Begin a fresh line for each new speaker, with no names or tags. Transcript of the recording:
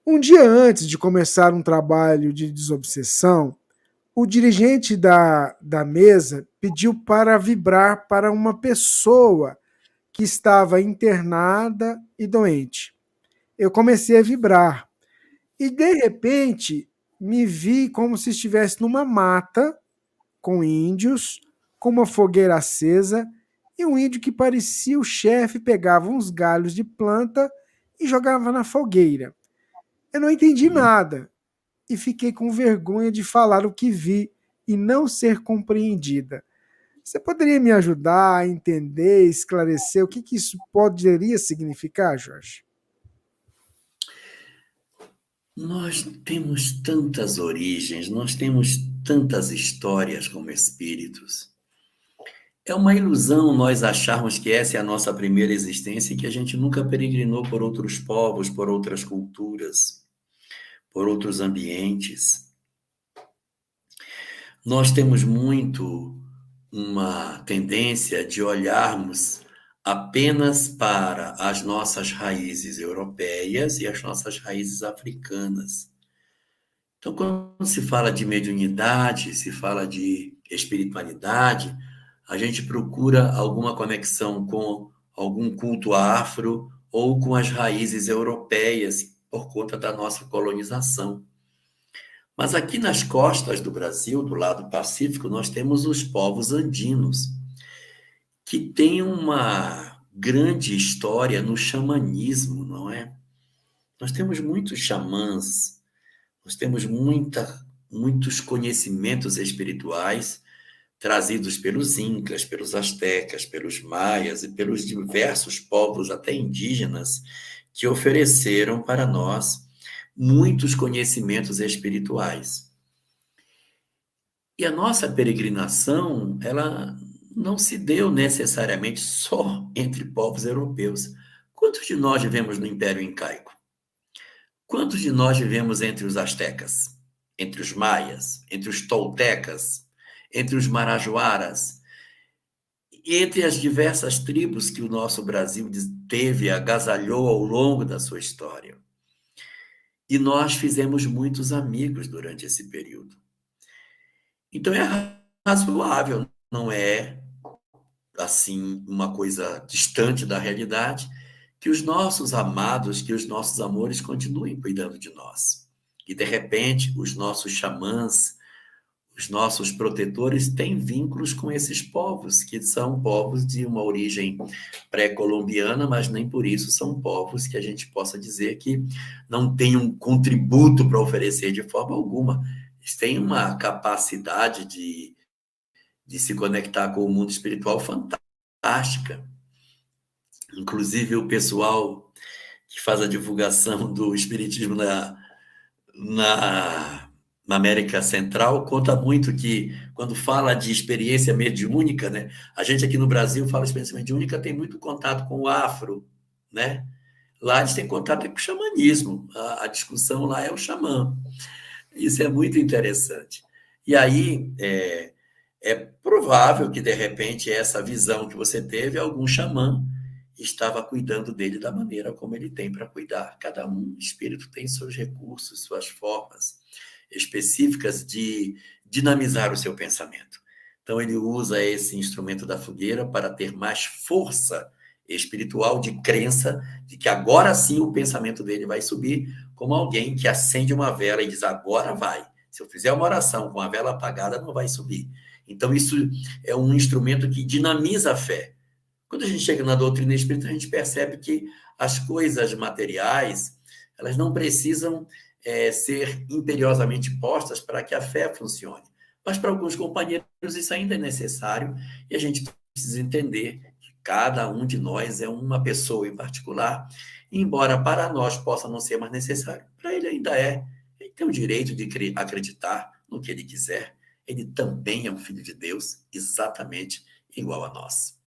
Um dia antes de começar um trabalho de desobsessão, o dirigente da mesa pediu para vibrar para uma pessoa que estava internada e doente. Eu comecei a vibrar e, de repente, me vi como se estivesse numa mata com índios, com uma fogueira acesa, e um índio que parecia o chefe pegava uns galhos de planta e jogava na fogueira. Eu não entendi
Uhum.
nada e fiquei com vergonha de falar o que vi e não ser compreendida. Você poderia me ajudar a entender, esclarecer o que isso poderia significar, Jorge?
Nós temos tantas origens, nós temos tantas histórias como espíritos. É uma ilusão nós acharmos que essa é a nossa primeira existência e que a gente nunca peregrinou por outros povos, por outras culturas, por outros ambientes. Nós temos muito uma tendência de olharmos apenas para as nossas raízes europeias e as nossas raízes africanas. Então, quando se fala de mediunidade, se fala de espiritualidade, a gente procura alguma conexão com algum culto afro ou com as raízes europeias por conta da nossa colonização. Mas aqui nas costas do Brasil, do lado pacífico, nós temos os povos andinos, que têm uma grande história no xamanismo, não é? Nós temos muitos xamãs, nós temos muitos conhecimentos espirituais trazidos pelos incas, pelos astecas, pelos maias e pelos diversos povos, até indígenas, que ofereceram para nós muitos conhecimentos espirituais. E a nossa peregrinação, ela não se deu necessariamente só entre povos europeus. Quantos de nós vivemos no Império Incaico? Quantos de nós vivemos entre os astecas, entre os maias, entre os toltecas, entre os marajoaras, entre as diversas tribos que o nosso Brasil teve, agasalhou ao longo da sua história? E nós fizemos muitos amigos durante esse período. Então é razoável, não é assim uma coisa distante da realidade, que os nossos amados, que os nossos amores continuem cuidando de nós. E de repente, os nossos xamãs, os nossos protetores têm vínculos com esses povos, que são povos de uma origem pré-colombiana, mas nem por isso são povos que a gente possa dizer que não têm um contributo para oferecer de forma alguma. Eles têm uma capacidade de se conectar com o mundo espiritual fantástica. Inclusive, o pessoal que faz a divulgação do espiritismo na, na América Central conta muito que, quando fala de experiência mediúnica, né, a gente aqui no Brasil fala experiência mediúnica, tem muito contato com o afro, né? Lá eles têm contato com o xamanismo, a discussão lá é o xamã. Isso é muito interessante. E aí, é provável que, de repente, essa visão que você teve, algum xamã estava cuidando dele da maneira como ele tem para cuidar. Cada um espírito tem seus recursos, suas formas específicas de dinamizar o seu pensamento. Então, ele usa esse instrumento da fogueira para ter mais força espiritual de crença de que agora sim o pensamento dele vai subir, como alguém que acende uma vela e diz: agora vai. Se eu fizer uma oração com a vela apagada, não vai subir. Então, isso é um instrumento que dinamiza a fé. Quando a gente chega na doutrina espírita, a gente percebe que as coisas materiais, elas não precisam ser imperiosamente postas para que a fé funcione. Mas para alguns companheiros isso ainda é necessário e a gente precisa entender que cada um de nós é uma pessoa em particular, e embora para nós possa não ser mais necessário, para ele ainda é. Ele tem o direito de acreditar no que ele quiser. Ele também é um filho de Deus, exatamente igual a nós.